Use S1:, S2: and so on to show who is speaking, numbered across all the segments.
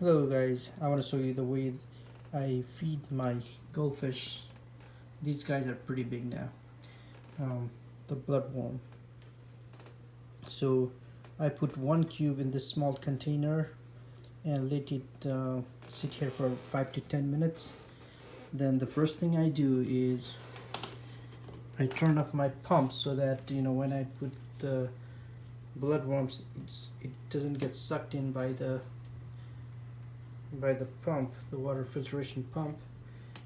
S1: Hello guys, I want to show you the way I feed my goldfish. These guys are pretty big now. The bloodworm. So I put one cube in this small container and let it sit here for 5 to 10 minutes. Then the first thing I do is I turn off my pump so that when I put the bloodworms, it doesn't get sucked in by the pump, the water filtration pump.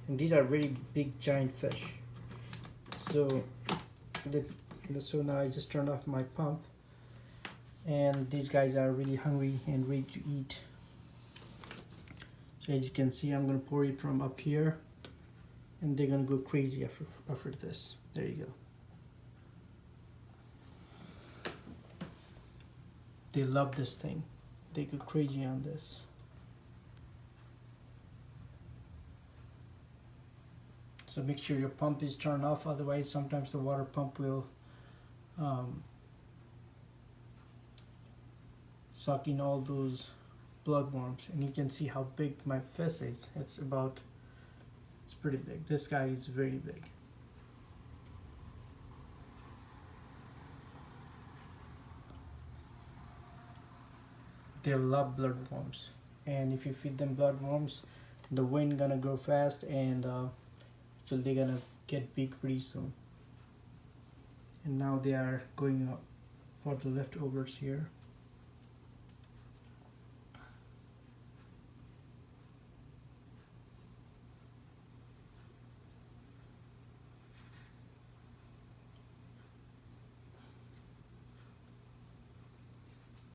S1: And these are very big giant fish. So so now I just turned off my pump, and these guys are really hungry and ready to eat. So as you can see, I'm gonna pour it from up here, and they're gonna go crazy after this. There you go. They love this thing. They go crazy on this. So make sure your pump is turned off, otherwise sometimes the water pump will suck in all those bloodworms. And you can see how big my fish is. It's pretty big. This guy is very big. They love bloodworms, and if you feed them bloodworms, the wind gonna grow fast, and so they're gonna get big pretty soon. And now they are going up for the leftovers here.